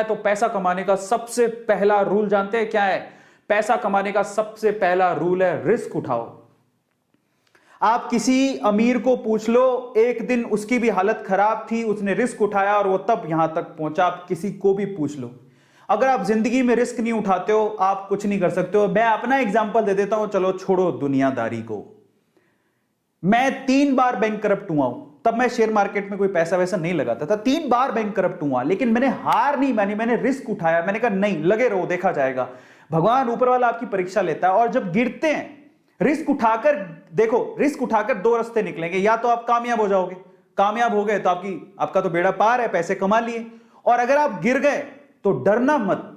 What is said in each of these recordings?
तो पैसा कमाने का सबसे पहला रूल जानते हैं क्या है? पैसा कमाने का सबसे पहला रूल है रिस्क उठाओ। आप किसी अमीर को पूछ लो, एक दिन उसकी भी हालत खराब थी, उसने रिस्क उठाया और वो तब यहां तक पहुंचा। आप किसी को भी पूछ लो, अगर आप जिंदगी में रिस्क नहीं उठाते हो आप कुछ नहीं कर सकते हो। मैं अपना एग्जांपल दे देता हूं, चलो छोड़ो दुनियादारी को। मैं 3 बार बैंक करप्ट हुआ हूं, तब मैं शेयर मार्केट में कोई पैसा वैसा नहीं लगाता था। 3 बार बैंक करप्ट हुआ, लेकिन मैंने हार नहीं मानी, मैंने रिस्क उठाया। मैंने कहा नहीं, लगे रहो, देखा जाएगा। भगवान ऊपर वाला आपकी परीक्षा लेता है, और जब गिरते हैं रिस्क उठाकर, देखो रिस्क उठाकर 2 रास्ते निकलेंगे। या तो आप कामयाब हो जाओगे, कामयाब हो गए तो आपका तो बेड़ा पार है, पैसे कमा लिए। और अगर आप गिर गए तो डरना मत,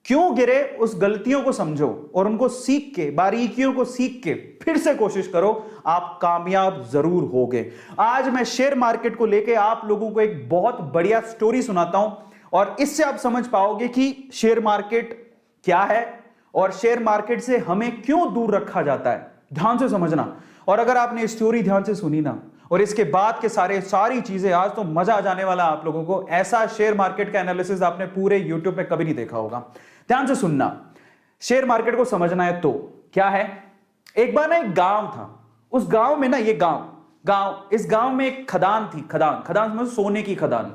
क्यों गिरे उस गलतियों को समझो और उनको सीख के, बारीकियों को सीख के फिर से कोशिश करो, आप कामयाब जरूर होगे। आज मैं शेयर मार्केट को लेके आप लोगों को एक बहुत बढ़िया स्टोरी सुनाता हूं, और इससे आप समझ पाओगे कि शेयर मार्केट क्या है और शेयर मार्केट से हमें क्यों दूर रखा जाता है। ध्यान से समझना, और अगर आपने स्टोरी ध्यान से सुनी ना, और इसके बाद के सारी चीजें, आज तो मजा आ जाने वाला आप लोगों को। ऐसा शेयर मार्केट का एनालिसिस आपने पूरे यूट्यूब में कभी नहीं देखा होगा। ध्यान से सुनना, शेयर मार्केट को समझना है तो क्या है। एक बार ना एक गांव था, उस गांव में ना, ये इस गांव में एक खदान थी। खदान समझो, सोने की खदान।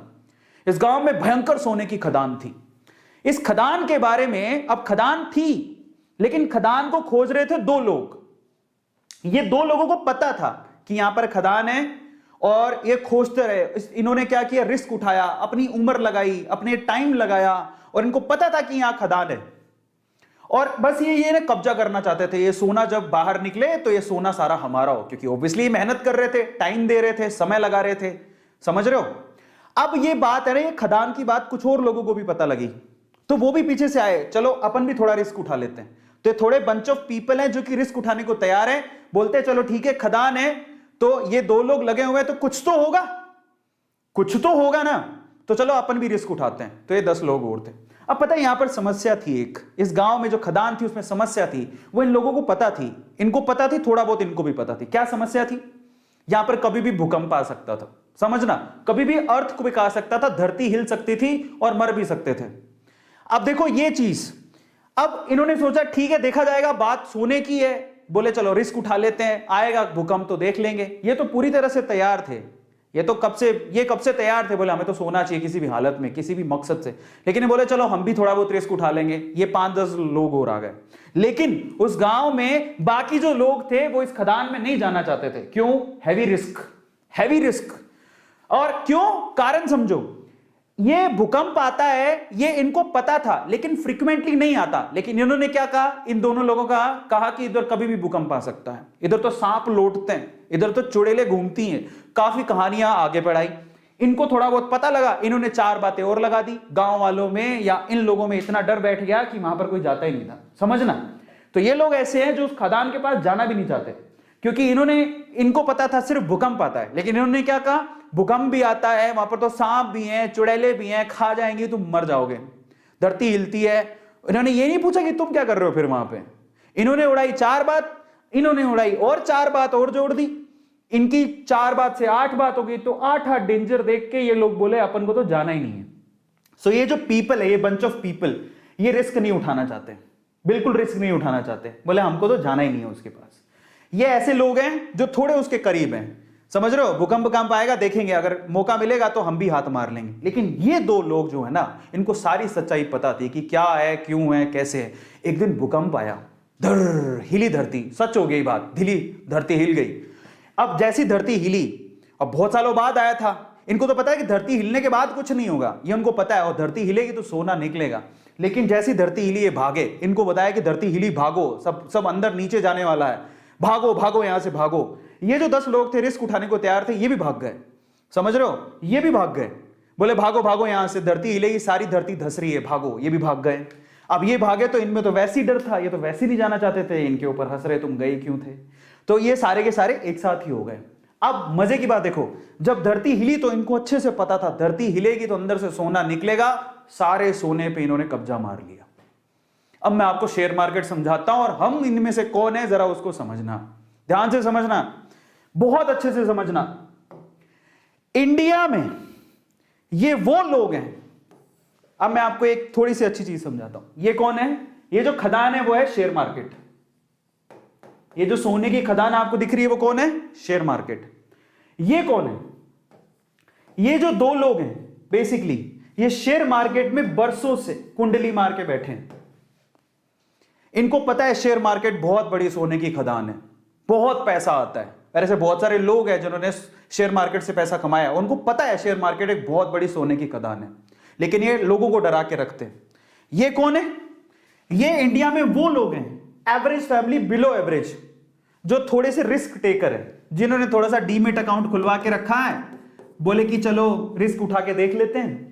इस गांव में भयंकर सोने की खदान थी। इस खदान के बारे में, अब खदान थी लेकिन खदान को खोज रहे थे 2 लोग। ये 2 लोगों को पता था कि यहां पर खदान है और ये खोजते रहे। इन्होंने क्या किया, रिस्क उठाया, अपनी उम्र लगाई, अपने टाइम लगाया, और इनको पता था कि यहां खदान है। और बस ये कब्जा करना चाहते थे। ये सोना जब बाहर निकले तो ये सोना सारा हमारा हो, क्योंकि ऑब्वियसली मेहनत कर रहे थे, टाइम दे रहे थे, समय लगा रहे थे। समझ रहे हो? अब ये बात है ना, ये खदान की बात कुछ और लोगों को भी पता लगी, तो वो भी पीछे से आए, चलो अपन भी थोड़ा रिस्क उठा लेते हैं। तो ये थोड़े बंच ऑफ पीपल हैं जो कि रिस्क उठाने को तैयार है। बोलते हैं चलो ठीक है, खदान है तो ये 2 लोग लगे हुए हैं, तो कुछ तो होगा ना, तो चलो अपन भी रिस्क उठाते हैं। तो ये 10 लोग और थे। अब पता है यहां पर समस्या थी एक, इस गांव में जो खदान थी उसमें समस्या थी, वो इन लोगों को पता थी, इनको पता थी, थोड़ा बहुत इनको भी पता थी। क्या समस्या थी? यहां पर कभी भी भूकंप आ सकता था, समझना, कभी भी अर्थ को भी आ सकता था, धरती हिल सकती थी और मर भी सकते थे। अब देखो ये चीज, अब इन्होंने सोचा ठीक है देखा जाएगा, बात सोने की है, बोले चलो रिस्क उठा लेते हैं, आएगा भूकंप तो देख लेंगे। ये तो पूरी तरह से तैयार थे, ये कब से तैयार थे, बोले हमें तो सोना चाहिए किसी भी हालत में, किसी भी मकसद से। लेकिन बोले चलो हम भी थोड़ा बहुत रिस्क उठा लेंगे। ये 5-10 लोग और आ गए, लेकिन उस गांव में बाकी जो लोग थे वो इस खदान में नहीं जाना चाहते थे। क्यों? Heavy risk. और क्यों? कारण समझो, ये भूकंप आता है ये इनको पता था, लेकिन फ्रीक्वेंटली नहीं आता। लेकिन इन्होंने क्या कहा, इन दोनों लोगों का कहा कि इधर कभी भी भूकंप आ सकता है, इधर तो सांप लौटते हैं, इधर तो चुड़ैलें घूमती हैं। काफी कहानियां आगे बढ़ाई, इनको थोड़ा बहुत पता लगा, इन्होंने 4 बातें और लगा दी। गांव वालों में या इन लोगों में इतना डर बैठ गया कि वहां पर कोई जाता ही नहीं था, समझना। तो ये लोग ऐसे हैं जो उस खदान के पास जाना भी नहीं चाहते, क्योंकि इनको पता था सिर्फ भूकंप आता है। लेकिन इन्होंने क्या कहा, भूकंप भी आता है, वहां पर तो सांप भी हैं, चुड़ैलें भी हैं, खा जाएंगी, तुम मर जाओगे, धरती हिलती है। इन्होंने ये नहीं पूछा कि तुम क्या कर रहे हो फिर वहां पे। इन्होंने उड़ाई 4 बात, इन्होंने उड़ाई और 4 बात और जोड़ दी। इनकी 4 बात से 8 बात हो गई, तो 8 डेंजर देख के ये लोग बोले अपन को तो जाना ही नहीं है। सो ये जो पीपल है, ये बंच ऑफ पीपल, ये रिस्क नहीं उठाना चाहते, बिल्कुल रिस्क नहीं उठाना चाहते। बोले हमको तो जाना ही नहीं है उसके पास। ये ऐसे लोग हैं जो थोड़े उसके करीब हैं, समझ रहे हो। भूकंप आएगा देखेंगे, अगर मौका मिलेगा तो हम भी हाथ मार लेंगे। लेकिन ये 2 लोग जो है ना, इनको सारी सच्चाई पता थी कि क्या है, क्यों है, कैसे है। एक दिन भूकंप आया, हिली धरती, सच हो गई बात, धरती हिल गई। अब जैसी धरती हिली, अब बहुत सालों बाद आया था, इनको तो पता है कि धरती हिलने के बाद कुछ नहीं होगा, ये उनको पता है, और धरती हिलेगी तो सोना निकलेगा। लेकिन जैसी धरती हिली ये भागे, इनको बताया कि धरती हिली, भागो, सब अंदर नीचे जाने वाला है, भागो यहां से भागो। ये जो 10 लोग थे रिस्क उठाने को तैयार थे, ये भी भाग गए, समझ रहे हो, ये भी भाग गए। बोले भागो यहां से, धरती हिलेगी, सारी धरती धस रही है, भागो। ये भी भाग गए। अब ये भागे तो इनमें तो वैसे ही डर था, ये तो वैसे नहीं जाना चाहते थे, इनके ऊपर हंस रहे तुम गए क्यों थे। तो ये सारे के सारे एक साथ ही हो गए। अब मजे की बात देखो, जब धरती हिली तो इनको अच्छे से पता था धरती हिलेगी तो अंदर से सोना निकलेगा। सारे सोने पे इन्होंने कब्जा मार लिया। अब मैं आपको शेयर मार्केट समझाता हूं और हम इनमें से कौन है जरा उसको समझना, ध्यान से समझना, बहुत अच्छे से समझना। इंडिया में ये वो लोग हैं, अब मैं आपको एक थोड़ी सी अच्छी चीज समझाता हूं। ये कौन है? ये जो खदान है वो है शेयर मार्केट। ये जो सोने की खदान आपको दिख रही है वो कौन है? Share market. ये कौन है? ये जो दो लोग हैं बेसिकली ये शेयर मार्केट में बरसों से कुंडली मार के बैठे हैं। इनको पता है शेयर मार्केट बहुत बड़ी सोने की खदान है, बहुत पैसा आता है। ऐसे बहुत सारे लोग हैं जिन्होंने शेयर मार्केट से पैसा कमाया, उनको पता है शेयर मार्केट एक बहुत बड़ी सोने की खदान है, लेकिन ये लोगों को डरा के रखते हैं। ये कौन है? ये इंडिया में वो लोग हैं, एवरेज फैमिली, बिलो एवरेज, जो थोड़े से रिस्क टेकर है, जिन्होंने थोड़ा सा डीमेट अकाउंट खुलवा के रखा है, बोले कि चलो रिस्क उठा के देख लेते हैं,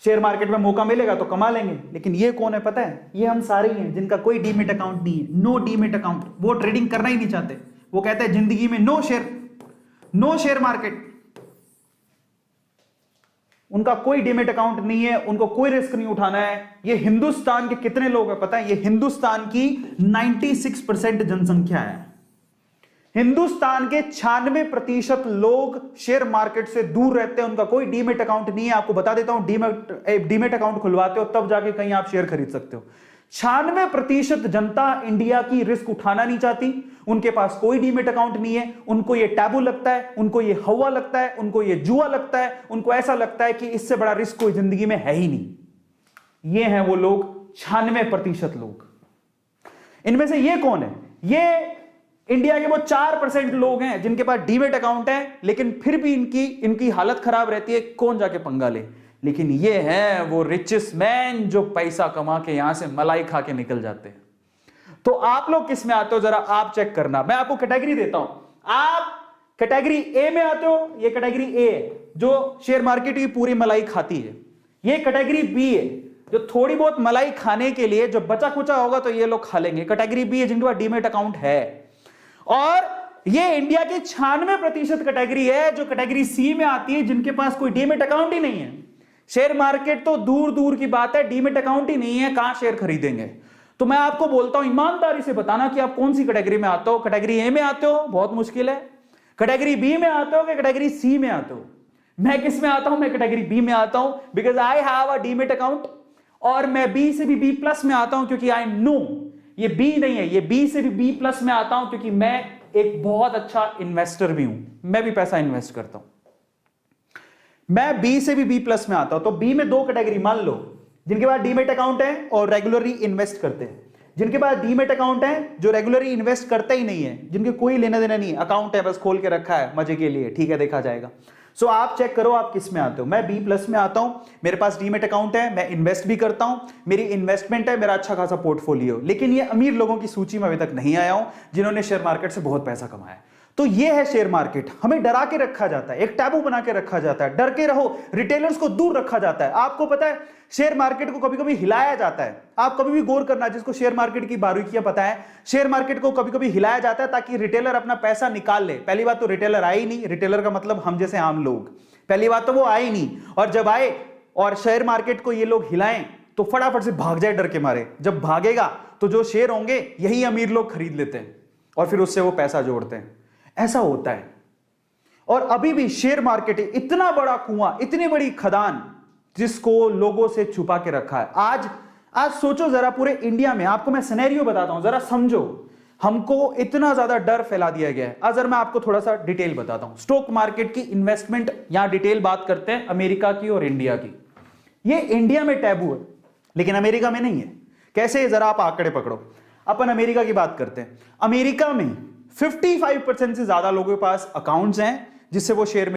शेयर मार्केट में मौका मिलेगा तो कमा लेंगे। लेकिन ये कौन है पता है? ये हम सारे ही हैं जिनका कोई डीमेट अकाउंट नहीं है, नो डीमेट अकाउंट। वो ट्रेडिंग करना ही नहीं चाहते, वो कहते हैं जिंदगी में नो शेयर मार्केट। उनका कोई डीमेट अकाउंट नहीं है, उनको कोई रिस्क नहीं उठाना है। ये हिंदुस्तान के कितने लोग हैं पता है? ये हिंदुस्तान की 96% जनसंख्या है। हिंदुस्तान के 96% लोग शेयर मार्केट से दूर रहते हैं, उनका कोई डीमेट अकाउंट नहीं है। आपको बता देता हूं, डीमेट अकाउंट खुलवाते हो तब जाके कहीं आप शेयर खरीद सकते हो। 96% जनता इंडिया की रिस्क उठाना नहीं चाहती, उनके पास कोई डीमेट अकाउंट नहीं है, उनको ये टैबू लगता है, उनको ये हवा लगता है, उनको ये जुआ लगता है, उनको ऐसा लगता है कि इससे बड़ा रिस्क कोई जिंदगी में है ही नहीं। ये हैं वो लोग, 96% लोग। इनमें से ये कौन है? ये इंडिया के वो 4% लोग हैं जिनके पास डीमेट अकाउंट है, लेकिन फिर भी इनकी हालत खराब रहती है, कौन जाके पंगा ले। लेकिन ये हैं वो रिचेस्ट मैन जो पैसा कमा के यहां से मलाई खा के निकल जाते हैं। तो आप लोग किस में आते हो जरा आप चेक करना। मैं आपको कैटेगरी देता हूं, आप कैटेगरी ए में आते हो। ये कैटेगरी ए है जो शेयर मार्केट की पूरी मलाई खाती है। ये कैटेगरी बी है जो थोड़ी बहुत मलाई खाने के लिए जो बचा खुचा होगा तो ये लोग खा लेंगे। कैटेगरी बी है जिनके पास डीमेट अकाउंट है। और ये इंडिया की 96% कैटेगरी है जो कैटेगरी सी में आती है, जिनके पास कोई डीमेट अकाउंट ही नहीं है। शेयर मार्केट तो दूर दूर की बात है, डीमेट अकाउंट ही नहीं है, कहां शेयर खरीदेंगे। तो मैं आपको बोलता हूं ईमानदारी से बताना कि आप कौन सी कैटेगरी में आते हो। कैटेगरी ए में आते हो, बहुत मुश्किल है। कैटेगरी बी में आते हो कि कैटेगरी सी में आते हो? मैं किस में आता हूं? मैं कैटेगरी बी में आता हूं, because I have a demat account. और मैं बी से भी बी प्लस में आता हूं क्योंकि आई नो ये बी नहीं है, ये बी से भी बी प्लस में आता हूं क्योंकि मैं एक बहुत अच्छा इन्वेस्टर भी हूं, मैं भी पैसा इन्वेस्ट करता हूं। मैं बी से भी बी प्लस में आता हूं। तो बी में दो कैटेगरी मान लो, जिनके पास डीमेट अकाउंट है और रेगुलरली इन्वेस्ट करते हैं, जिनके पास डीमेट अकाउंट है जो रेगुलरली इन्वेस्ट करते ही नहीं है, जिनके कोई लेना देना नहीं है, अकाउंट है बस खोल के रखा है मजे के लिए, ठीक है देखा जाएगा। सो आप चेक करो आप किस में आते हो। मैं बी प्लस में आता हूं, मेरे पास डीमेट अकाउंट है, मैं इन्वेस्ट भी करता हूं, मेरी इन्वेस्टमेंट है, मेरा अच्छा खासा पोर्टफोलियो। लेकिन ये अमीर लोगों की सूची में अभी तक नहीं आया हूं जिन्होंने शेयर मार्केट से बहुत पैसा कमाया। तो ये है शेयर मार्केट। हमें डरा के रखा जाता है, एक टैबू बना के रखा जाता है, डर के रहो, रिटेलर्स को दूर रखा जाता है। आपको पता है शेयर मार्केट को कभी कभी हिलाया जाता है। आप कभी भी गौर करना, जिसको शेयर मार्केट की बारीकियां पता है, शेयर मार्केट को कभी कभी हिलाया जाता है ताकि रिटेलर अपना पैसा निकाल ले। पहली बात तो रिटेलर आए ही नहीं, रिटेलर का मतलब हम जैसे आम लोग, पहली बात तो वो आए नहीं। और जब आए और शेयर मार्केट को ये लोग हिलाएं तो फटाफट से भाग जाए डर के मारे। जब भागेगा तो जो शेयर होंगे यही अमीर लोग खरीद लेते हैं और फिर उससे वो पैसा जोड़ते हैं। ऐसा होता है। और अभी भी शेयर मार्केट इतना बड़ा कुआं, इतनी बड़ी खदान जिसको लोगों से छुपा के रखा है। आज सोचो जरा, पूरे इंडिया में आपको मैं सिनेरियो बताता हूं, जरा समझो। हमको इतना ज्यादा डर फैला दिया गया है। आज मैं आपको थोड़ा सा डिटेल बताता हूं। स्टॉक मार्केट की इन्वेस्टमेंट, यहां डिटेल बात करते हैं अमेरिका की और इंडिया की। ये इंडिया में टैबू है लेकिन अमेरिका में नहीं है। कैसे? जरा आप आंकड़े पकड़ो। अपन अमेरिका की बात करते हैं। अमेरिका में 55% से ज्यादा लोगों के पास अकाउंट्स हैं जिससे वो शेयर